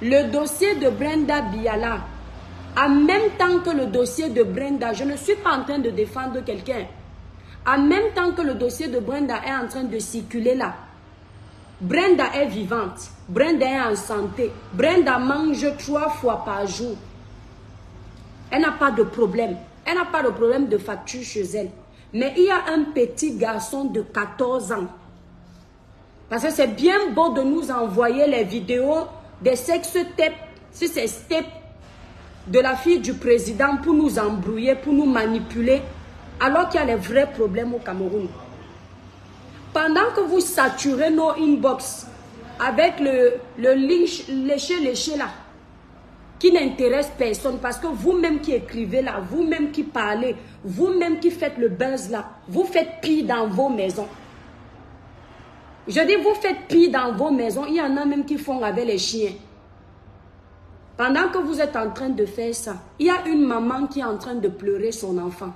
le dossier de Brenda Biala, en même temps que le dossier de Brenda, je ne suis pas en train de défendre quelqu'un, en même temps que le dossier de Brenda est en train de circuler là, Brenda est vivante, Brenda est en santé, Brenda mange 3 fois par jour. Elle n'a pas de problème, elle n'a pas de problème de facture chez elle. Mais il y a un petit garçon de 14 ans. Parce que c'est bien beau de nous envoyer les vidéos des sex-tapes, si c'est tapes de la fille du président pour nous embrouiller, pour nous manipuler, alors qu'il y a les vrais problèmes au Cameroun. Pendant que vous saturez nos inbox avec le léché là, qui n'intéresse personne, parce que vous-même qui écrivez là, vous-même qui parlez, vous-même qui faites le buzz là, vous faites pire dans vos maisons. Je dis, vous faites pire dans vos maisons, il y en a même qui font avec les chiens. Pendant que vous êtes en train de faire ça, il y a une maman qui est en train de pleurer son enfant.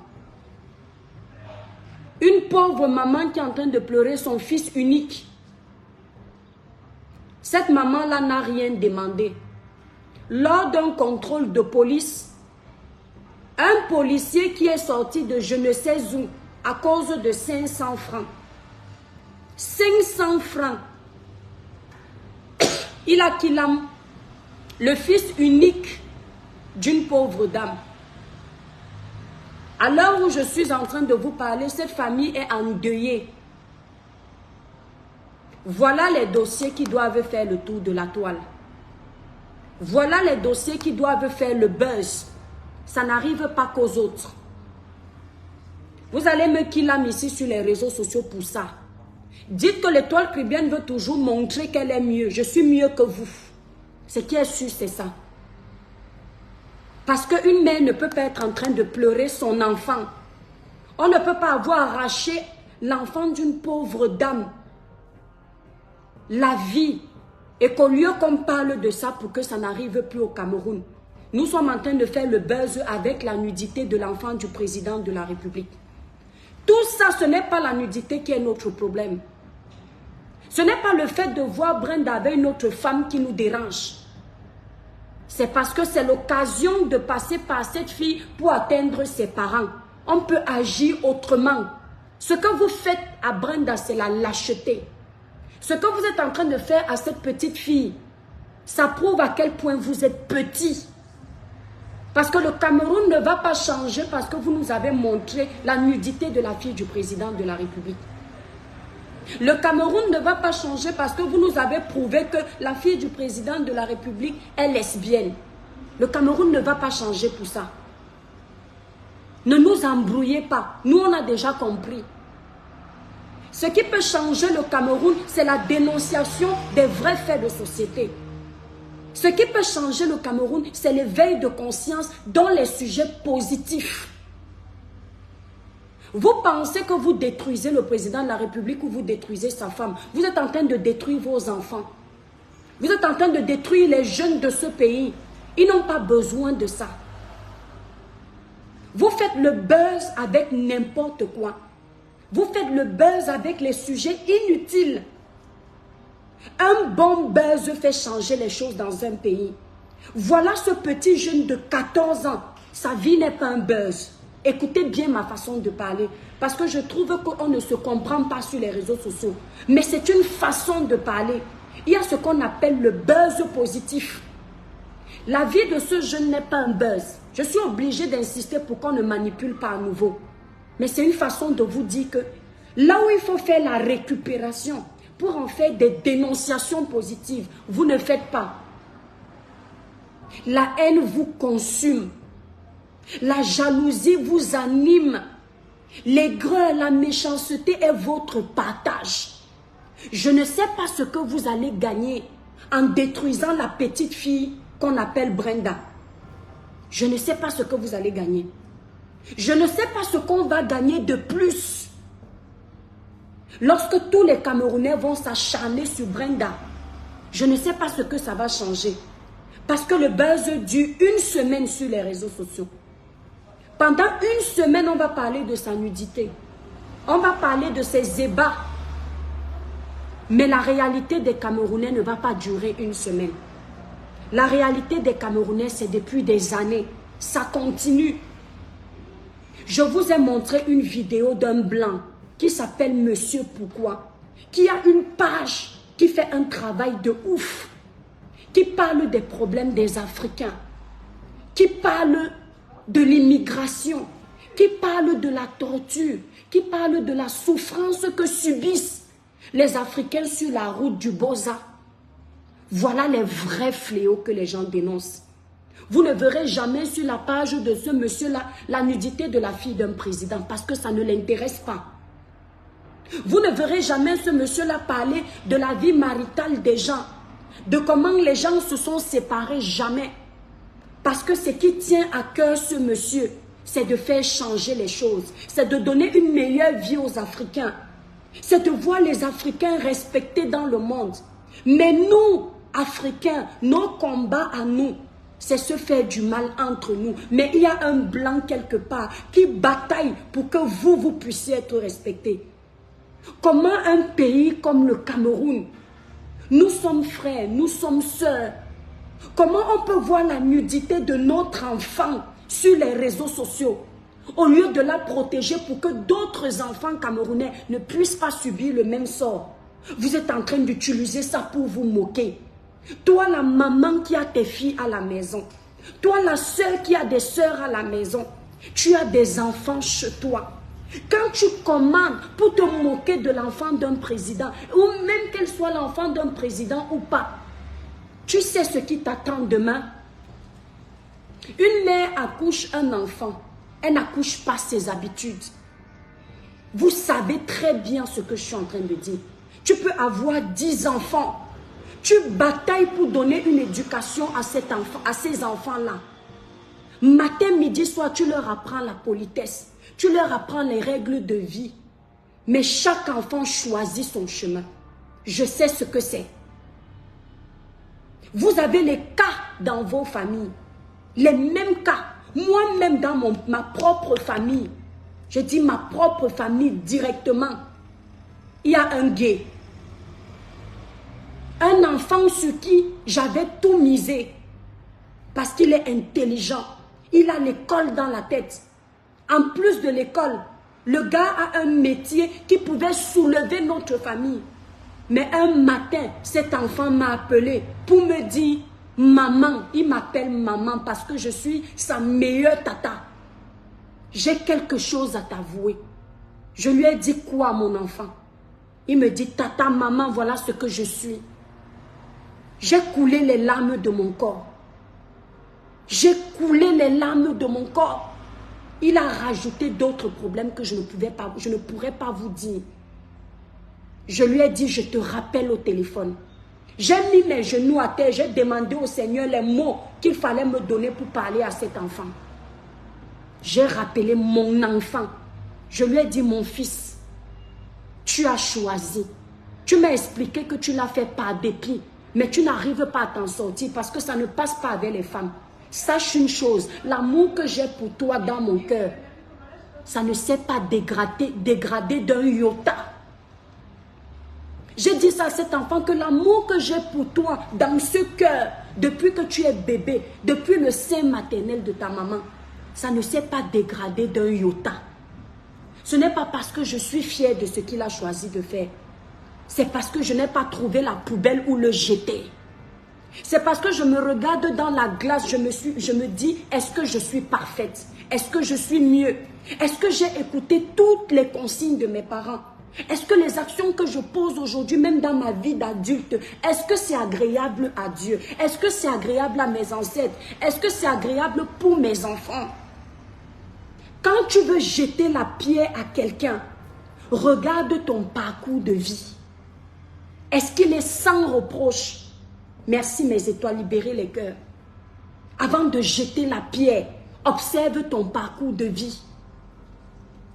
Une pauvre maman qui est en train de pleurer son fils unique. Cette maman-là n'a rien demandé. Lors d'un contrôle de police, un policier qui est sorti de je ne sais où à cause de 500 francs. 500 francs. Il a kidnappé le fils unique d'une pauvre dame. À l'heure où je suis en train de vous parler, cette famille est endeuillée. Voilà les dossiers qui doivent faire le tour de la toile. Voilà les dossiers qui doivent faire le buzz. Ça n'arrive pas qu'aux autres. Vous allez me kidnapper ici sur les réseaux sociaux pour ça. Dites que l'étoile chrétienne veut toujours montrer qu'elle est mieux. Je suis mieux que vous. Ce qui est sûr, c'est ça. Parce qu'une mère ne peut pas être en train de pleurer son enfant. On ne peut pas avoir arraché l'enfant d'une pauvre dame. La vie. Et qu'au lieu qu'on parle de ça pour que ça n'arrive plus au Cameroun, nous sommes en train de faire le buzz avec la nudité de l'enfant du président de la République. Tout ça, ce n'est pas la nudité qui est notre problème. Ce n'est pas le fait de voir Brenda avec une autre femme qui nous dérange. C'est parce que c'est l'occasion de passer par cette fille pour atteindre ses parents. On peut agir autrement. Ce que vous faites à Brenda, c'est la lâcheté. Ce que vous êtes en train de faire à cette petite fille, ça prouve à quel point vous êtes petit. Parce que le Cameroun ne va pas changer parce que vous nous avez montré la nudité de la fille du président de la République. Le Cameroun ne va pas changer parce que vous nous avez prouvé que la fille du président de la République est lesbienne. Le Cameroun ne va pas changer pour ça. Ne nous embrouillez pas. Nous, on a déjà compris. Ce qui peut changer le Cameroun, c'est la dénonciation des vrais faits de société. Ce qui peut changer le Cameroun, c'est l'éveil de conscience dans les sujets positifs. Vous pensez que vous détruisez le président de la République ou vous détruisez sa femme. Vous êtes en train de détruire vos enfants. Vous êtes en train de détruire les jeunes de ce pays. Ils n'ont pas besoin de ça. Vous faites le buzz avec n'importe quoi. Vous faites le buzz avec les sujets inutiles. Un bon buzz fait changer les choses dans un pays. Voilà ce petit jeune de 14 ans. Sa vie n'est pas un buzz. Écoutez bien ma façon de parler. Parce que je trouve qu'on ne se comprend pas sur les réseaux sociaux. Mais c'est une façon de parler. Il y a ce qu'on appelle le buzz positif. La vie de ce jeune n'est pas un buzz. Je suis obligée d'insister pour qu'on ne manipule pas à nouveau. Mais c'est une façon de vous dire que là où il faut faire la récupération, pour en faire des dénonciations positives, vous ne faites pas. La haine vous consume. La jalousie vous anime. L'aigreur, la méchanceté est votre partage. Je ne sais pas ce que vous allez gagner en détruisant la petite fille qu'on appelle Brenda. Je ne sais pas ce que vous allez gagner. Je ne sais pas ce qu'on va gagner de plus. Lorsque tous les Camerounais vont s'acharner sur Brenda, je ne sais pas ce que ça va changer. Parce que le buzz dure une semaine sur les réseaux sociaux. Pendant une semaine, on va parler de sa nudité. On va parler de ses ébats. Mais la réalité des Camerounais ne va pas durer une semaine. La réalité des Camerounais, c'est depuis des années. Ça continue. Je vous ai montré une vidéo d'un blanc qui s'appelle Monsieur Pourquoi, qui a une page qui fait un travail de ouf, qui parle des problèmes des Africains, qui parle de l'immigration, qui parle de la torture, qui parle de la souffrance que subissent les Africains sur la route du Boza. Voilà les vrais fléaux que les gens dénoncent. Vous ne verrez jamais sur la page de ce monsieur-là la nudité de la fille d'un président parce que ça ne l'intéresse pas. Vous ne verrez jamais ce monsieur-là parler de la vie maritale des gens, de comment les gens se sont séparés, jamais. Parce que ce qui tient à cœur ce monsieur, c'est de faire changer les choses, c'est de donner une meilleure vie aux Africains, c'est de voir les Africains respectés dans le monde. Mais nous, Africains, nos combats à nous, c'est se faire du mal entre nous. Mais il y a un blanc quelque part qui bataille pour que vous puissiez être respectés. Comment un pays comme le Cameroun, nous sommes frères, nous sommes sœurs, comment on peut voir la nudité de notre enfant sur les réseaux sociaux au lieu de la protéger pour que d'autres enfants camerounais ne puissent pas subir le même sort? Vous êtes en train d'utiliser ça pour vous moquer. Toi, la maman qui a tes filles à la maison, toi, la sœur qui a des sœurs à la maison, tu as des enfants chez toi. Quand tu commandes pour te moquer de l'enfant d'un président, ou même qu'elle soit l'enfant d'un président ou pas, tu sais ce qui t'attend demain. Une mère accouche un enfant, elle n'accouche pas ses habitudes. Vous savez très bien ce que je suis en train de dire. Tu peux avoir 10 enfants. Tu batailles pour donner une éducation à ces enfants-là. Matin, midi, soir, tu leur apprends la politesse. Tu leur apprends les règles de vie. Mais chaque enfant choisit son chemin. Je sais ce que c'est. Vous avez les cas dans vos familles. Les mêmes cas. Moi-même dans ma propre famille. Je dis ma propre famille directement. Il y a un gay. Un enfant sur qui j'avais tout misé. Parce qu'il est intelligent. Il a l'école dans la tête. En plus de l'école, le gars a un métier qui pouvait soulever notre famille. Mais un matin, cet enfant m'a appelé pour me dire, maman, il m'appelle maman parce que je suis sa meilleure tata. J'ai quelque chose à t'avouer. Je lui ai dit quoi, mon enfant? Il me dit, tata, maman, voilà ce que je suis. J'ai coulé les larmes de mon corps. J'ai coulé les larmes de mon corps. Il a rajouté d'autres problèmes que je ne pourrais pas vous dire. Je lui ai dit, je te rappelle au téléphone. J'ai mis mes genoux à terre, j'ai demandé au Seigneur les mots qu'il fallait me donner pour parler à cet enfant. J'ai rappelé mon enfant. Je lui ai dit, mon fils, tu as choisi. Tu m'as expliqué que tu l'as fait par dépit, mais tu n'arrives pas à t'en sortir parce que ça ne passe pas avec les femmes. Sache une chose, l'amour que j'ai pour toi dans mon cœur, ça ne s'est pas dégradé d'un iota. J'ai dit ça à cet enfant que l'amour que j'ai pour toi dans ce cœur, depuis que tu es bébé, depuis le sein maternel de ta maman, ça ne s'est pas dégradé d'un iota. Ce n'est pas parce que je suis fière de ce qu'il a choisi de faire. C'est parce que je n'ai pas trouvé la poubelle où le jeter. C'est parce que je me regarde dans la glace, je me dis, est-ce que je suis parfaite? Est-ce que je suis mieux? Est-ce que j'ai écouté toutes les consignes de mes parents? Est-ce que les actions que je pose aujourd'hui, même dans ma vie d'adulte, est-ce que c'est agréable à Dieu? Est-ce que c'est agréable à mes ancêtres? Est-ce que c'est agréable pour mes enfants? Quand tu veux jeter la pierre à quelqu'un, regarde ton parcours de vie. Est-ce qu'il est sans reproche? Merci mes étoiles, libérez les cœurs. Avant de jeter la pierre, observe ton parcours de vie.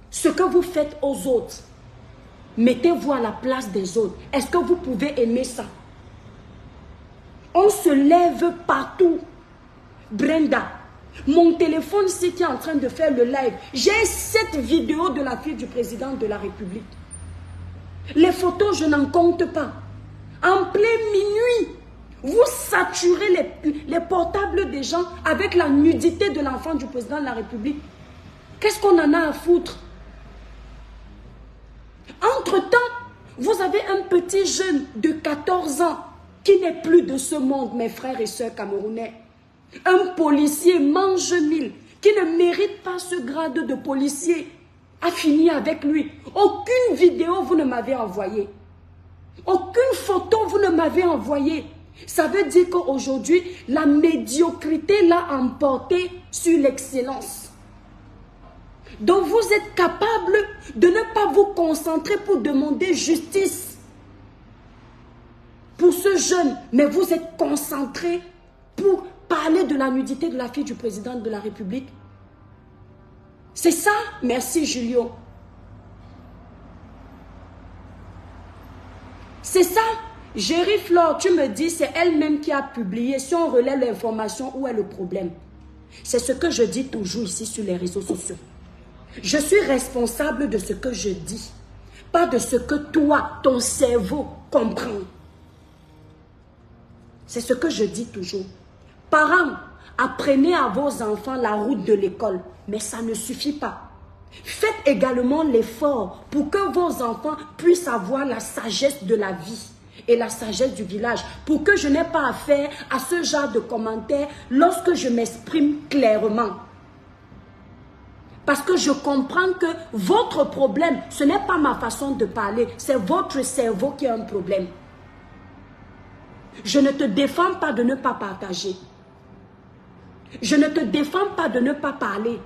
Ce que vous faites aux autres, mettez-vous à la place des autres. Est-ce que vous pouvez aimer ça? On se lève partout. Brenda, mon téléphone, si tu es en train de faire le live, j'ai cette vidéo de la fille du président de la République. Les photos, je n'en compte pas. En plein minuit, Vous saturez les portables des gens avec la nudité de l'enfant du président de la République. Qu'est-ce qu'on en a à foutre? Entre-temps, vous avez un petit jeune de 14 ans qui n'est plus de ce monde, mes frères et sœurs camerounais. Un policier mange mille qui ne mérite pas ce grade de policier a fini avec lui. Aucune vidéo vous ne m'avez envoyée. Aucune photo vous ne m'avez envoyée. Ça veut dire qu'aujourd'hui, la médiocrité l'a emporté sur l'excellence. Donc vous êtes capable de ne pas vous concentrer pour demander justice pour ce jeune, mais vous êtes concentré pour parler de la nudité de la fille du président de la République. C'est ça? Merci Julio. C'est ça? Géry Flore, tu me dis, c'est elle-même qui a publié. Si on relaie l'information, où est le problème? C'est ce que je dis toujours ici sur les réseaux sociaux. Je suis responsable de ce que je dis, pas de ce que toi, ton cerveau, comprend. C'est ce que je dis toujours. Parents, apprenez à vos enfants la route de l'école, mais ça ne suffit pas. Faites également l'effort pour que vos enfants puissent avoir la sagesse de la vie et la sagesse du village, pour que je n'ai pas affaire à ce genre de commentaires lorsque je m'exprime clairement. Parce que je comprends que votre problème, ce n'est pas ma façon de parler, c'est votre cerveau qui a un problème. Je ne te défends pas de ne pas partager. Je ne te défends pas de ne pas parler.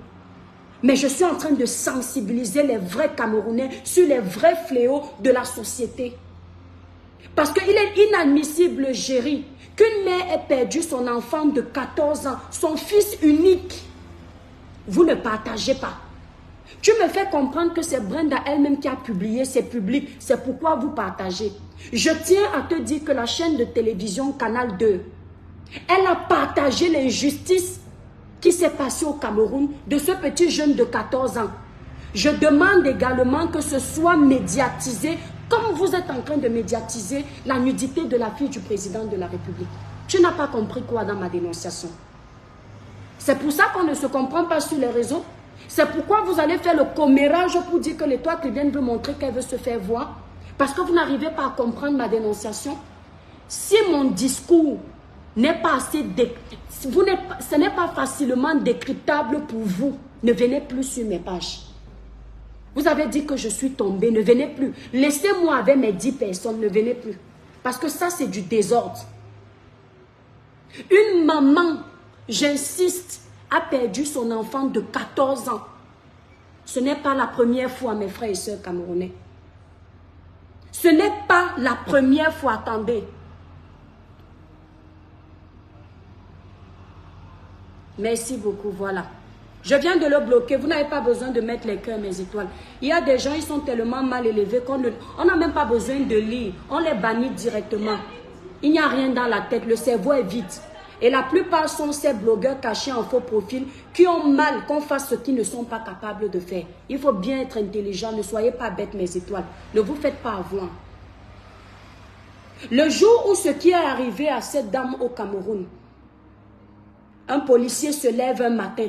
Mais je suis en train de sensibiliser les vrais Camerounais sur les vrais fléaux de la société. Parce qu'il est inadmissible, Géry, qu'une mère ait perdu son enfant de 14 ans, son fils unique. Vous ne partagez pas. Tu me fais comprendre que c'est Brenda elle-même qui a publié, c'est public, c'est pourquoi vous partagez. Je tiens à te dire que la chaîne de télévision Canal 2, elle a partagé l'injustice qui s'est passée au Cameroun de ce petit jeune de 14 ans. Je demande également que ce soit médiatisé, comme vous êtes en train de médiatiser la nudité de la fille du président de la République. Tu n'as pas compris quoi dans ma dénonciation? C'est pour ça qu'on ne se comprend pas sur les réseaux. C'est pourquoi vous allez faire le commérage pour dire que l'étoile chrétienne veut montrer qu'elle veut se faire voir. Parce que vous n'arrivez pas à comprendre ma dénonciation. Si mon discours n'est pas assez... ce n'est pas facilement décryptable pour vous, ne venez plus sur mes pages. Vous avez dit que je suis tombée, ne venez plus. Laissez-moi avec mes 10 personnes, ne venez plus. Parce que ça, c'est du désordre. Une maman, j'insiste, a perdu son enfant de 14 ans. Ce n'est pas la première fois, mes frères et sœurs camerounais. Ce n'est pas la première fois, attendez. Merci beaucoup, voilà. Je viens de le bloquer, vous n'avez pas besoin de mettre les cœurs, mes étoiles. Il y a des gens, ils sont tellement mal élevés qu'on n'a même pas besoin de lire. On les bannit directement. Il n'y a rien dans la tête, le cerveau est vide. Et la plupart sont ces blogueurs cachés en faux profil qui ont mal qu'on fasse ce qu'ils ne sont pas capables de faire. Il faut bien être intelligent, ne soyez pas bêtes, mes étoiles. Ne vous faites pas avoir. Le jour où ce qui est arrivé à cette dame au Cameroun, un policier se lève un matin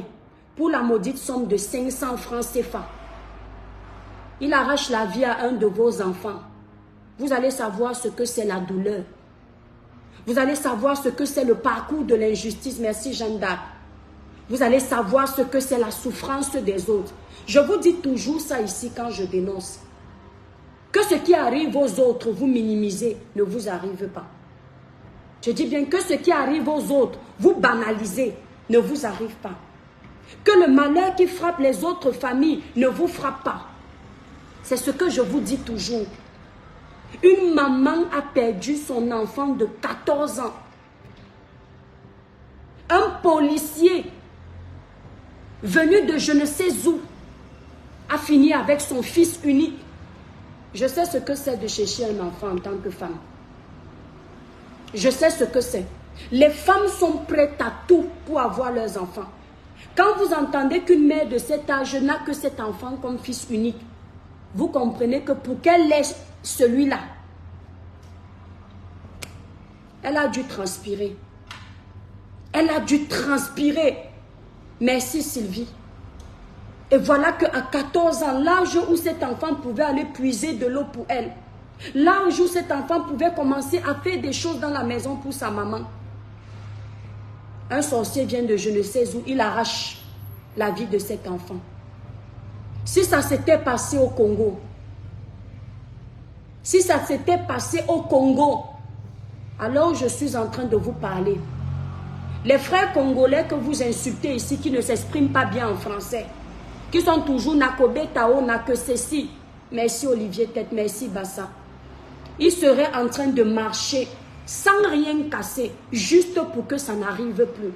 pour la maudite somme de 500 francs CFA. Il arrache la vie à un de vos enfants. Vous allez savoir ce que c'est la douleur. Vous allez savoir ce que c'est le parcours de l'injustice. Merci Jeanne d'Arc. Vous allez savoir ce que c'est la souffrance des autres. Je vous dis toujours ça ici quand je dénonce. Que ce qui arrive aux autres, vous minimisez, ne vous arrive pas. Je dis bien que ce qui arrive aux autres, vous banalisez, ne vous arrive pas. Que le malheur qui frappe les autres familles ne vous frappe pas. C'est ce que je vous dis toujours. Une maman a perdu son enfant de 14 ans. Un policier venu de je ne sais où a fini avec son fils unique. Je sais ce que c'est de chercher un enfant en tant que femme. Je sais ce que c'est. Les femmes sont prêtes à tout pour avoir leurs enfants. Quand vous entendez qu'une mère de cet âge n'a que cet enfant comme fils unique, vous comprenez que pour qu'elle ait celui-là, Elle a dû transpirer. Elle a dû transpirer. Merci Sylvie. Et voilà qu'à 14 ans, l'âge où cet enfant pouvait aller puiser de l'eau pour elle, l'âge où cet enfant pouvait commencer à faire des choses dans la maison pour sa maman, un sorcier vient de je ne sais où, il arrache la vie de cet enfant. Si ça s'était passé au Congo, si ça s'était passé au Congo, alors je suis en train de vous parler. Les frères congolais que vous insultez ici, qui ne s'expriment pas bien en français, qui sont toujours Nakobe Tao, Nake ceci. Merci Olivier Tête, merci Bassa. Ils seraient en train de marcher sans rien casser, juste pour que ça n'arrive plus.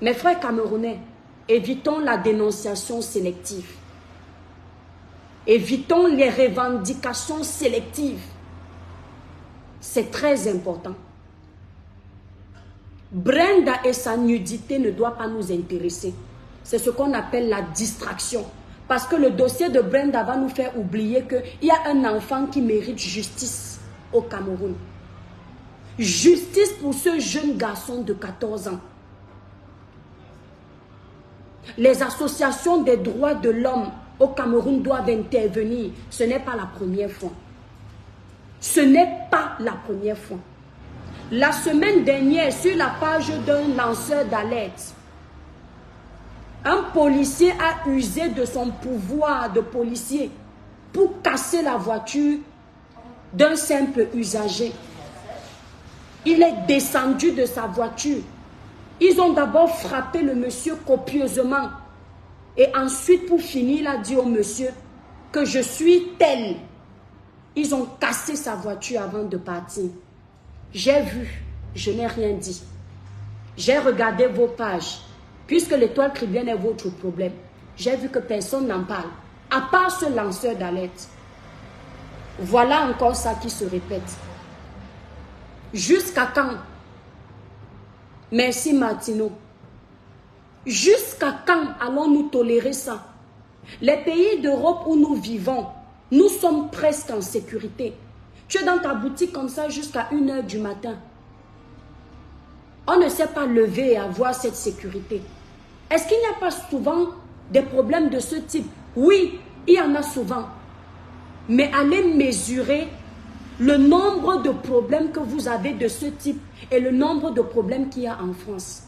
Mes frères camerounais, évitons la dénonciation sélective. Évitons les revendications sélectives. C'est très important. Brenda et sa nudité ne doivent pas nous intéresser. C'est ce qu'on appelle la distraction. Parce que le dossier de Brenda va nous faire oublier qu'il y a un enfant qui mérite justice au Cameroun. Justice pour ce jeune garçon de 14 ans. Les associations des droits de l'homme au Cameroun doivent intervenir. Ce n'est pas la première fois. Ce n'est pas la première fois. La semaine dernière, sur la page d'un lanceur d'alerte, un policier a usé de son pouvoir de policier pour casser la voiture d'un simple usager. Il est descendu de sa voiture. Ils ont d'abord frappé le monsieur copieusement. Et ensuite, pour finir, il a dit au monsieur que je suis tel. Ils ont cassé sa voiture avant de partir. J'ai vu, je n'ai rien dit. J'ai regardé vos pages. Puisque l'étoile chrétienne est votre problème, j'ai vu que personne n'en parle, à part ce lanceur d'alerte. Voilà encore ça qui se répète. Jusqu'à quand? Merci Martino. Jusqu'à quand allons-nous tolérer ça? Les pays d'Europe où nous vivons, nous sommes presque en sécurité. Tu es dans ta boutique comme ça jusqu'à 1 h du matin. On ne s'est pas levé et avoir cette sécurité. Est-ce qu'il n'y a pas souvent des problèmes de ce type? Oui, il y en a souvent. Mais allez mesurer le nombre de problèmes que vous avez de ce type et le nombre de problèmes qu'il y a en France.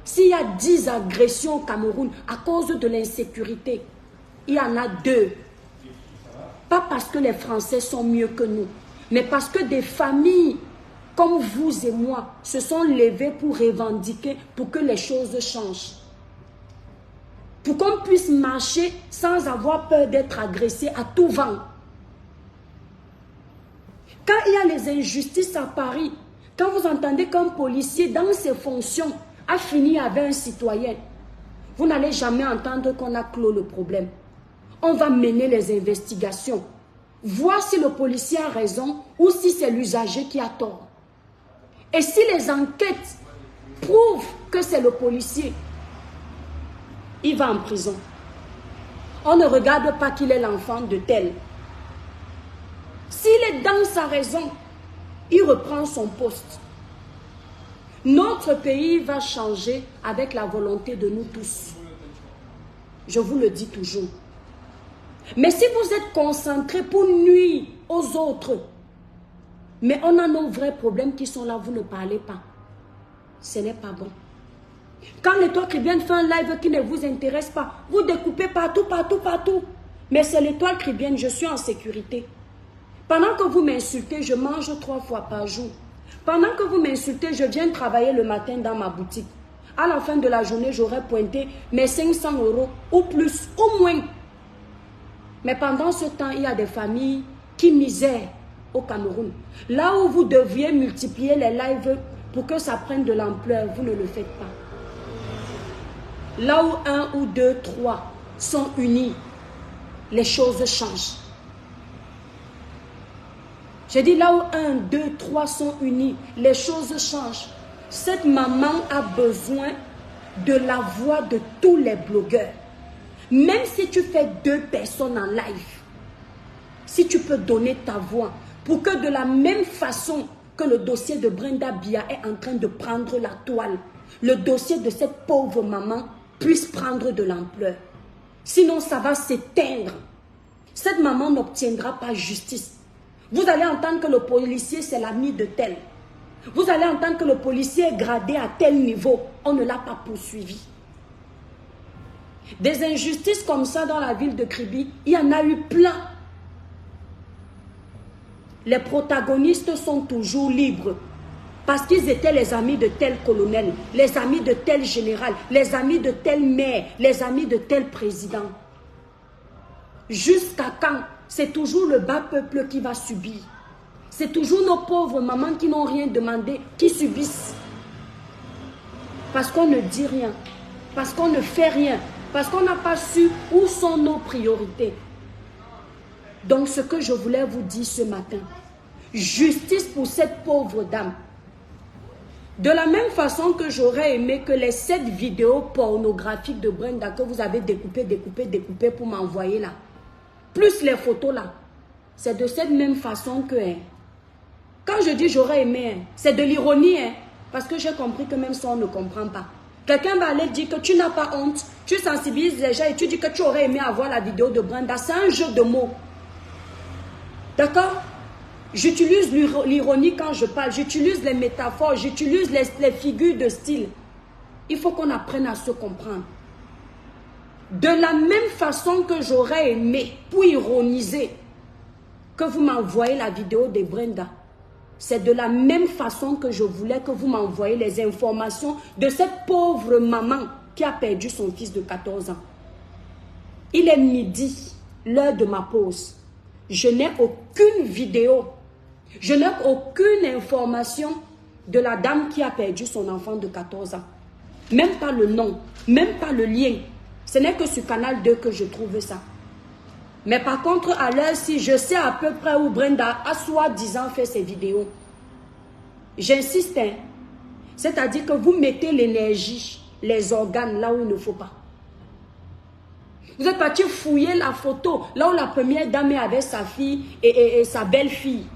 S'il y a 10 agressions au Cameroun à cause de l'insécurité, il y en a 2. Pas parce que les Français sont mieux que nous, mais parce que des familles comme vous et moi se sont levées pour revendiquer, pour que les choses changent. Pour qu'on puisse marcher sans avoir peur d'être agressé à tout vent. Quand il y a les injustices à Paris, quand vous entendez qu'un policier dans ses fonctions a fini avec un citoyen, vous n'allez jamais entendre qu'on a clos le problème. On va mener les investigations, voir si le policier a raison ou si c'est l'usager qui a tort. Et si les enquêtes prouvent que c'est le policier, il va en prison. On ne regarde pas qu'il est l'enfant de tel. S'il est dans sa raison, il reprend son poste. Notre pays va changer avec la volonté de nous tous. Je vous le dis toujours. Mais si vous êtes concentrés pour nuire aux autres, mais on a nos vrais problèmes qui sont là, vous ne parlez pas. Ce n'est pas bon. Quand l'étoile chrétienne fait un live qui ne vous intéresse pas, vous découpez partout, partout, partout. Mais c'est l'étoile chrétienne, je suis en sécurité. Pendant que vous m'insultez, je mange 3 fois par jour. Pendant que vous m'insultez, je viens travailler le matin dans ma boutique. À la fin de la journée, j'aurai pointé mes 500 € ou plus, ou moins. Mais pendant ce temps, il y a des familles qui misèrent au Cameroun. Là où vous deviez multiplier les lives pour que ça prenne de l'ampleur, vous ne le faites pas. Là où 1 ou 2, 3 sont unis, les choses changent. Je dis là où 1, 2, 3 sont unis, les choses changent. Cette maman a besoin de la voix de tous les blogueurs. Même si tu fais 2 personnes en live, si tu peux donner ta voix pour que de la même façon que le dossier de Brenda Bia est en train de prendre la toile. Le dossier de cette pauvre maman puisse prendre de l'ampleur. Sinon, ça va s'éteindre. Cette maman n'obtiendra pas justice. Vous allez entendre que le policier, c'est l'ami de tel. Vous allez entendre que le policier est gradé à tel niveau. On ne l'a pas poursuivi. Des injustices comme ça dans la ville de Kribi, il y en a eu plein. Les protagonistes sont toujours libres. Parce qu'ils étaient les amis de tel colonel, les amis de tel général, les amis de tel maire, les amis de tel président. Jusqu'à quand? C'est toujours le bas peuple qui va subir. C'est toujours nos pauvres mamans qui n'ont rien demandé, qui subissent. Parce qu'on ne dit rien, parce qu'on ne fait rien, parce qu'on n'a pas su où sont nos priorités. Donc ce que je voulais vous dire ce matin, justice pour cette pauvre dame. De la même façon que j'aurais aimé que les 7 vidéos pornographiques de Brenda que vous avez découpées pour m'envoyer là, plus les photos là, c'est de cette même façon que... quand je dis j'aurais aimé, c'est de l'ironie, parce que j'ai compris que même ça on ne comprend pas. Quelqu'un va aller dire que tu n'as pas honte, tu sensibilises les gens et tu dis que tu aurais aimé avoir la vidéo de Brenda. C'est un jeu de mots. D'accord? J'utilise l'ironie quand je parle, j'utilise les métaphores, j'utilise les figures de style. Il faut qu'on apprenne à se comprendre. De la même façon que j'aurais aimé, pour ironiser, que vous m'envoyez la vidéo de Brenda, c'est de la même façon que je voulais que vous m'envoyiez les informations de cette pauvre maman qui a perdu son fils de 14 ans. Il est midi, l'heure de ma pause. Je n'ai aucune vidéo. Je n'ai aucune information de la dame qui a perdu son enfant de 14 ans. Même pas le nom, même pas le lien. Ce n'est que sur Canal 2 que je trouve ça. Mais par contre, à l'heure-ci, je sais à peu près où Brenda a soi-disant fait ses vidéos. J'insiste, c'est-à-dire que vous mettez l'énergie, les organes là où il ne faut pas. Vous êtes parti fouiller la photo, là où la première dame est avec sa fille et sa belle-fille.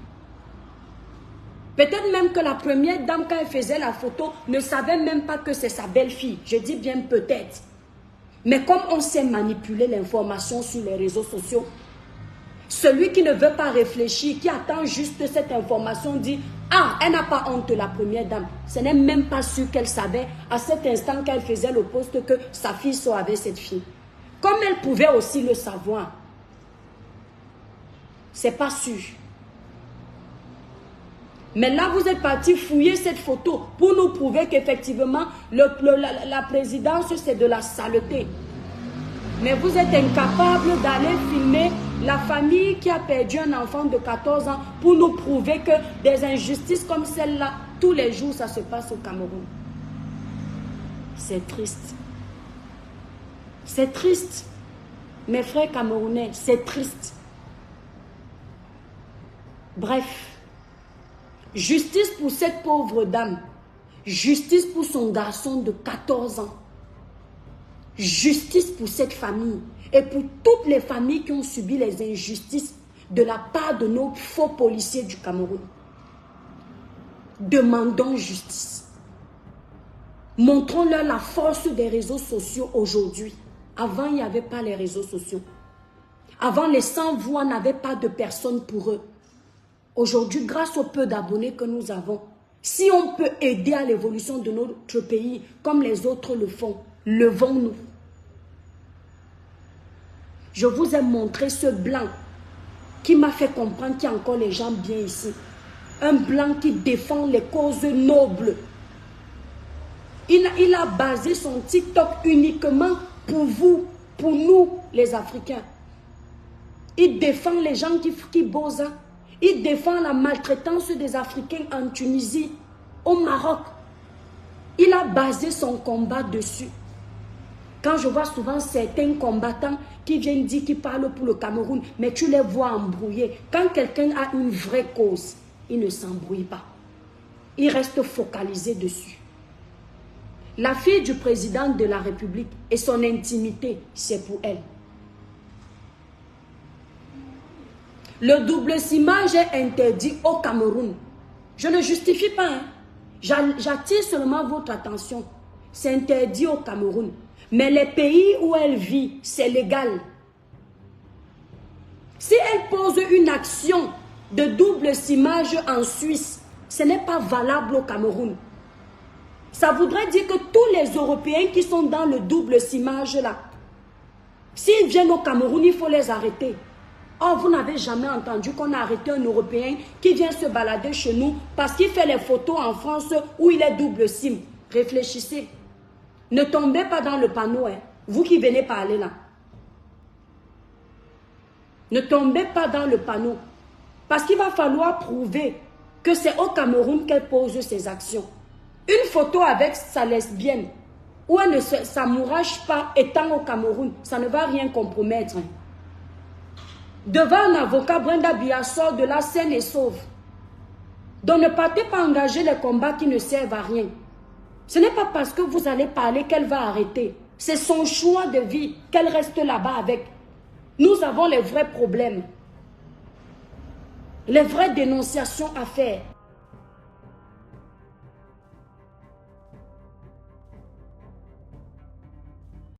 Peut-être même que la première dame, quand elle faisait la photo, ne savait même pas que c'est sa belle-fille. Je dis bien peut-être. Mais comme on sait manipuler l'information sur les réseaux sociaux, celui qui ne veut pas réfléchir, qui attend juste cette information, dit « Ah, elle n'a pas honte, la première dame. » Ce n'est même pas sûr qu'elle savait à cet instant qu'elle faisait le poste que sa fille soit avec cette fille. Comme elle pouvait aussi le savoir. C'est pas sûr. Mais là, vous êtes parti fouiller cette photo pour nous prouver qu'effectivement, la présidence, c'est de la saleté. Mais vous êtes incapable d'aller filmer la famille qui a perdu un enfant de 14 ans pour nous prouver que des injustices comme celle-là, tous les jours, ça se passe au Cameroun. C'est triste. C'est triste. Mes frères camerounais, c'est triste. Bref. Justice pour cette pauvre dame. Justice pour son garçon de 14 ans. Justice pour cette famille. Et pour toutes les familles qui ont subi les injustices de la part de nos faux policiers du Cameroun. Demandons justice. Montrons-leur la force des réseaux sociaux aujourd'hui. Avant, il n'y avait pas les réseaux sociaux. Avant, les sans-voix n'avaient pas de personne pour eux. Aujourd'hui, grâce au peu d'abonnés que nous avons, si on peut aider à l'évolution de notre pays comme les autres le font, levons-nous. Je vous ai montré ce blanc qui m'a fait comprendre qu'il y a encore les gens bien ici. Un blanc qui défend les causes nobles. Il a basé son TikTok uniquement pour vous, pour nous les Africains. Il défend les gens qui bossent. Il défend la maltraitance des Africains en Tunisie, au Maroc. Il a basé son combat dessus. Quand je vois souvent certains combattants qui viennent dire qu'ils parlent pour le Cameroun, mais tu les vois embrouillés. Quand quelqu'un a une vraie cause, il ne s'embrouille pas. Il reste focalisé dessus. La fille du président de la République et son intimité, c'est pour elle. Le double ciblage est interdit au Cameroun. Je ne justifie pas. Hein. J'attire seulement votre attention. C'est interdit au Cameroun. Mais les pays où elle vit, c'est légal. Si elle pose une action de double simage en Suisse, ce n'est pas valable au Cameroun. Ça voudrait dire que tous les Européens qui sont dans le double simage là, s'ils viennent au Cameroun, il faut les arrêter. Or, vous n'avez jamais entendu qu'on a arrêté un Européen qui vient se balader chez nous parce qu'il fait les photos en France où il est double sim. Réfléchissez. Ne tombez pas dans le panneau, hein. Vous qui venez parler là. Ne tombez pas dans le panneau. Parce qu'il va falloir prouver que c'est au Cameroun qu'elle pose ses actions. Une photo avec sa lesbienne, où elle ne s'amourache pas étant au Cameroun, ça ne va rien compromettre. Devant un avocat, Brenda Biya sort de la scène et sauve. Donc ne partez pas engager les combats qui ne servent à rien. Ce n'est pas parce que vous allez parler qu'elle va arrêter. C'est son choix de vie qu'elle reste là-bas avec. Nous avons les vrais problèmes. Les vraies dénonciations à faire.